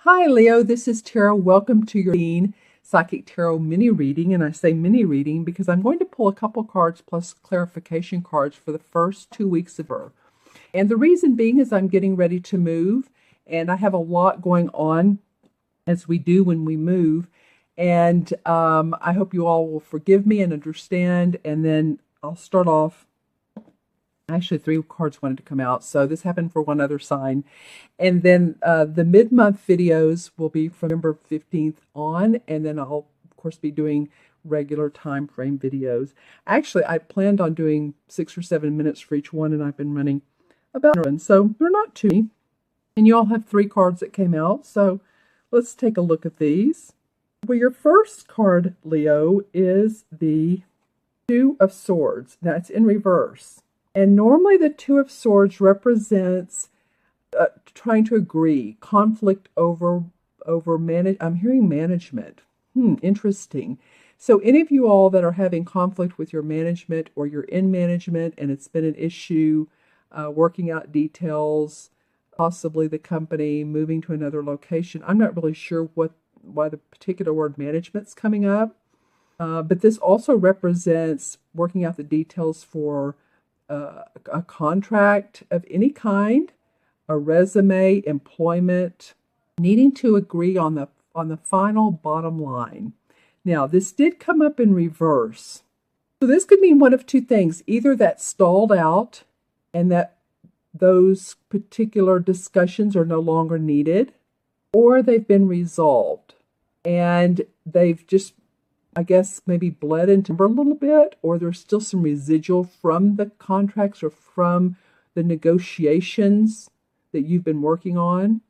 Hi, Leo. This is Tarot. Welcome to your Psychic Tarot mini reading. And I say mini reading because I'm going to pull a couple cards plus clarification cards for the first 2 weeks of her. And the reason being is I'm getting ready to move, and I have a lot going on as we do when we move. And I hope you all will forgive me and understand. And then I'll start off. Actually, 3 cards wanted to come out, so this happened for one other sign. And then the mid-month videos will be from November 15th on, and then I'll, of course, be doing regular time frame videos. Actually, I planned on doing 6 or 7 minutes for each one, and I've been running about one, so they're not too many. And you all have 3 cards that came out, so let's take a look at these. Well, your first card, Leo, is the Two of Swords. Now, it's in reverse. And normally the Two of Swords represents trying to agree, conflict over I'm hearing management. Interesting. So any of you all that are having conflict with your management, or you're in management and it's been an issue, working out details, possibly the company moving to another location. I'm not really sure why the particular word management's coming up. But this also represents working out the details for a contract of any kind, a resume, employment, needing to agree on the final bottom line. Now, this did come up in reverse. So this could mean one of two things. Either that stalled out and that those particular discussions are no longer needed, or they've been resolved and they've just, I guess, maybe bled into a little bit, or there's still some residual from the contracts or from the negotiations that you've been working on.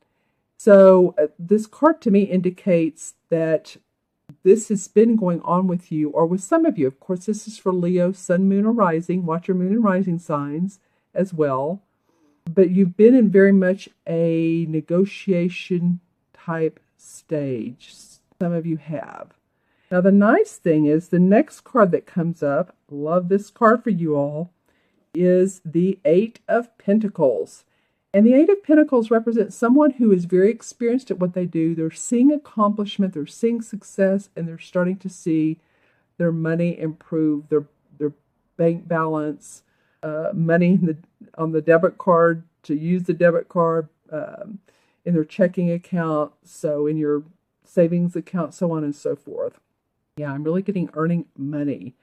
So this card to me indicates that this has been going on with you, or with some of you. Of course, this is for Leo, Sun, Moon, or Rising. Watch your Moon and Rising signs as well. But you've been in very much a negotiation type stage. Some of you have. Now, the nice thing is the next card that comes up, love this card for you all, is the Eight of Pentacles. And the Eight of Pentacles represents someone who is very experienced at what they do. They're seeing accomplishment, they're seeing success, and they're starting to see their money improve, their bank balance, money on the debit card, to use the debit card, in their checking account, so in your savings account, so on and so forth. Yeah, I'm really getting earning money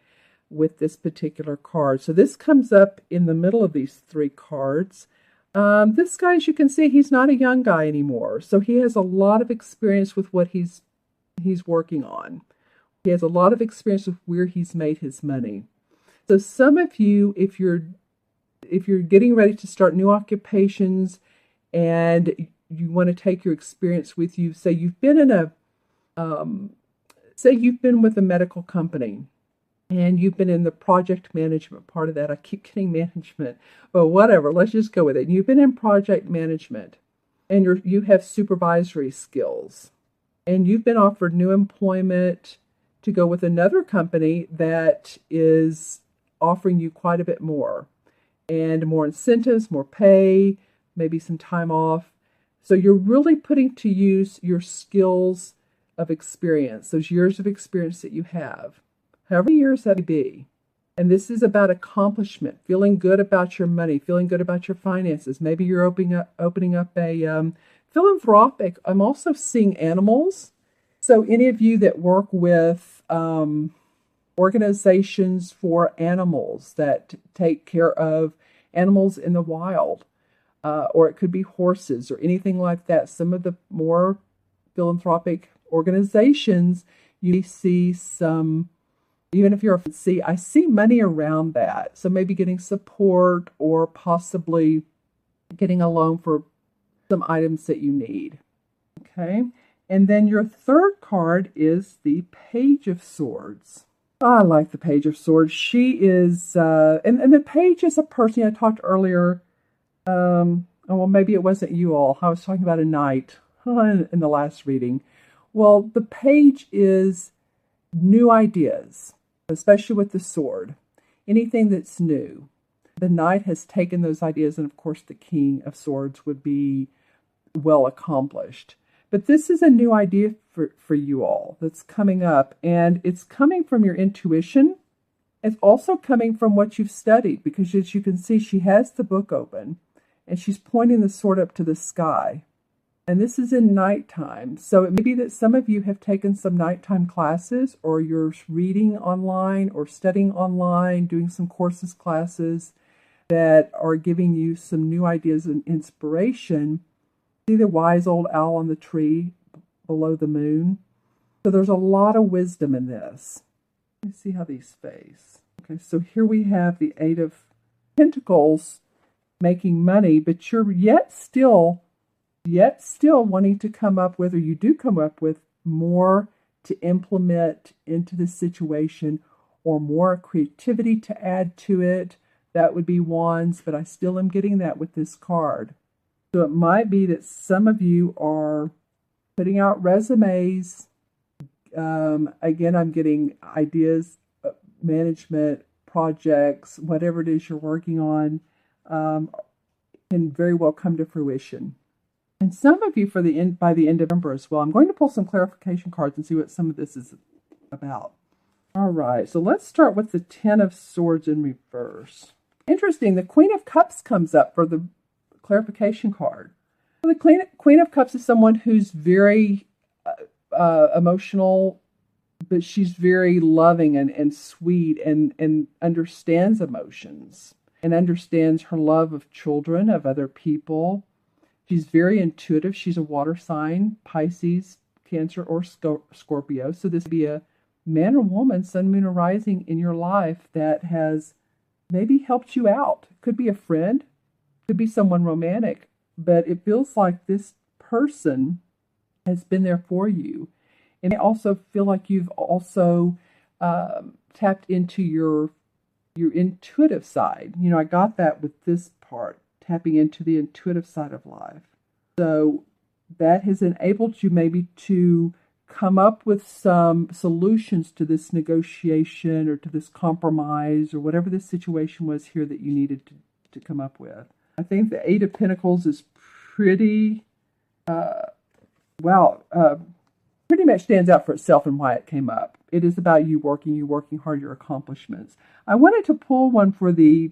with this particular card. So this comes up in the middle of these 3 cards. This guy, as you can see, he's not a young guy anymore. So he has a lot of experience with what he's working on. He has a lot of experience with where he's made his money. So some of you, if you're getting ready to start new occupations and you want to take your experience with you, say you've been in say you've been with a medical company and you've been in the project management part of that. I keep getting management, but whatever, let's just go with it. You've been in project management and you have supervisory skills, and you've been offered new employment to go with another company that is offering you quite a bit more and more incentives, more pay, maybe some time off. So you're really putting to use your skills of experience, those years of experience that you have, however many years that may be. And this is about accomplishment, feeling good about your money, feeling good about your finances. Maybe you're opening up a philanthropic. I'm also seeing animals. So any of you that work with organizations for animals that take care of animals in the wild, or it could be horses or anything like that. Some of the more philanthropic organizations, you see some, even if you're I see money around that. So maybe getting support or possibly getting a loan for some items that you need. Okay. And then your third card is the Page of Swords. Oh, I like the Page of Swords. She is, and the Page is a person I talked earlier. Well, maybe it wasn't you all. I was talking about a knight in the last reading. Well, the Page is new ideas, especially with the sword. Anything that's new. The Knight has taken those ideas, and of course the King of Swords would be well accomplished. But this is a new idea for you all that's coming up, and it's coming from your intuition. It's also coming from what you've studied, because as you can see, she has the book open and she's pointing the sword up to the sky. And this is in nighttime. So it may be that some of you have taken some nighttime classes, or you're reading online or studying online, doing some courses, classes that are giving you some new ideas and inspiration. See the wise old owl on the tree below the moon? So there's a lot of wisdom in this. Let me see how these face. Okay, so here we have the Eight of Pentacles making money, but you're yet still wanting to come up with, or you do come up with more to implement into the situation, or more creativity to add to it. That would be Wands, but I still am getting that with this card. So it might be that some of you are putting out resumes. Again, I'm getting ideas, management, projects, whatever it is you're working on, can very well come to fruition. And some of you by the end of November as well. I'm going to pull some clarification cards and see what some of this is about. All right, so let's start with the Ten of Swords in reverse. Interesting, the Queen of Cups comes up for the clarification card. The Queen of Cups is someone who's very emotional, but she's very loving and sweet, and understands emotions and understands her love of children, of other people. She's very intuitive. She's a water sign, Pisces, Cancer, or Scorpio. So this would be a man or woman, sun, moon, or rising in your life that has maybe helped you out. Could be a friend, could be someone romantic, but it feels like this person has been there for you. And I also feel like you've also tapped into your intuitive side. You know, I got that with this part, tapping into the intuitive side of life. So that has enabled you maybe to come up with some solutions to this negotiation or to this compromise or whatever the situation was here that you needed to come up with. I think the Eight of Pentacles is pretty much stands out for itself and why it came up. It is about you working hard, your accomplishments. I wanted to pull one for the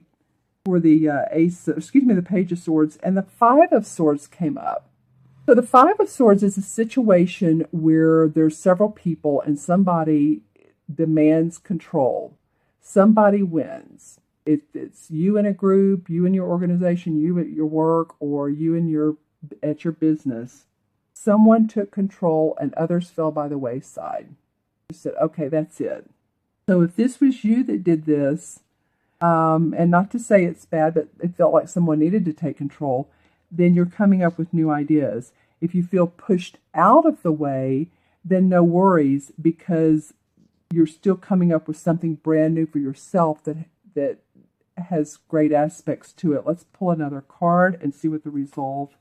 the Page of Swords, and the Five of Swords came up. So the Five of Swords is a situation where there's several people and somebody demands control. Somebody wins. It's you in a group, you in your organization, you at your work, or you at your business. Someone took control and others fell by the wayside. You said, okay, that's it. So if this was you that did this, and not to say it's bad, but it felt like someone needed to take control, then you're coming up with new ideas. If you feel pushed out of the way, then no worries, because you're still coming up with something brand new for yourself that has great aspects to it. Let's pull another card and see what the resolve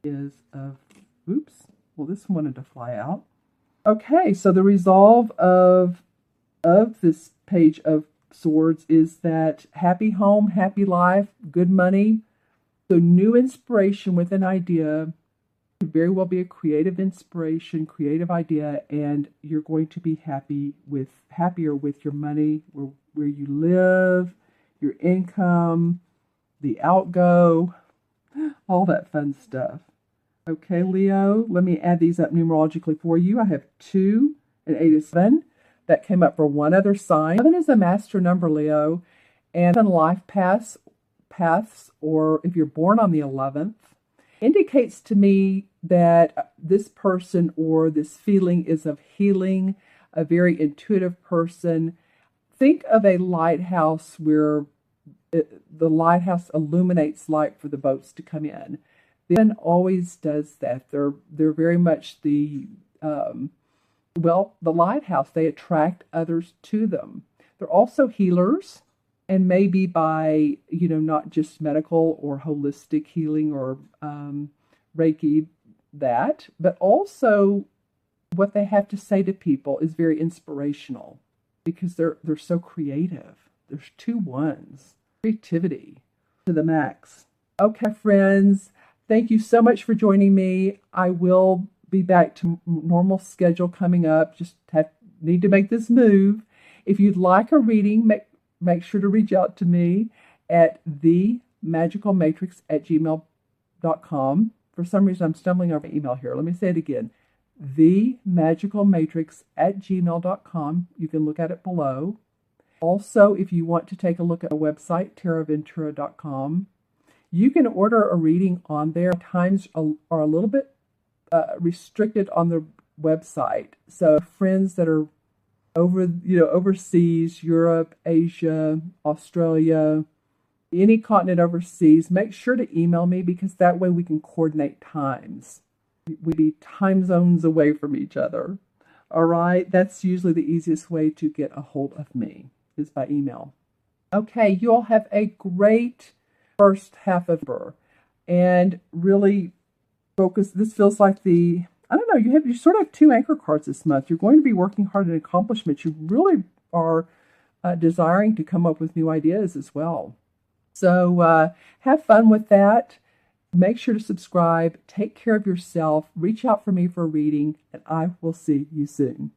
is of, this wanted to fly out. Okay, so the resolve of this Page of Swords is that happy home, happy life, good money. So new inspiration with an idea could very well be a creative inspiration, creative idea, and you're going to be happier with your money, where you live, your income, the outgo, all that fun stuff. Okay, Leo, let me add these up numerologically for you. I have 2 and 8 is 7. That came up for one other sign. 7 is a master number, Leo, and life paths, or if you're born on the 11th, indicates to me that this person or this feeling is of healing, a very intuitive person. Think of a lighthouse where the lighthouse illuminates light for the boats to come in. Then always does that. They're very much the lighthouse. They attract others to them. They're also healers, and maybe by, not just medical or holistic healing or Reiki, but also what they have to say to people is very inspirational, because they're so creative. There's 2 ones. Creativity to the max. Okay, friends. Thank you so much for joining me. I will be back to normal schedule coming up. Just need to make this move. If you'd like a reading, make sure to reach out to me at themagicalmatrix@gmail.com. For some reason, I'm stumbling over email here. Let me say it again. themagicalmatrix@gmail.com. You can look at it below. Also, if you want to take a look at our website, taraventura.com, you can order a reading on there. Times are a little bit restricted on the website. So friends that are overseas, Europe, Asia, Australia, any continent overseas, make sure to email me, because that way we can coordinate times. We'd be time zones away from each other. All right, that's usually the easiest way to get a hold of me, is by email. Okay, you all have a great first half of November, and really focus. This feels like you sort of have two anchor cards this month. You're going to be working hard at accomplishments. You really are desiring to come up with new ideas as well. So have fun with that. Make sure to subscribe. Take care of yourself. Reach out for me for a reading, and I will see you soon.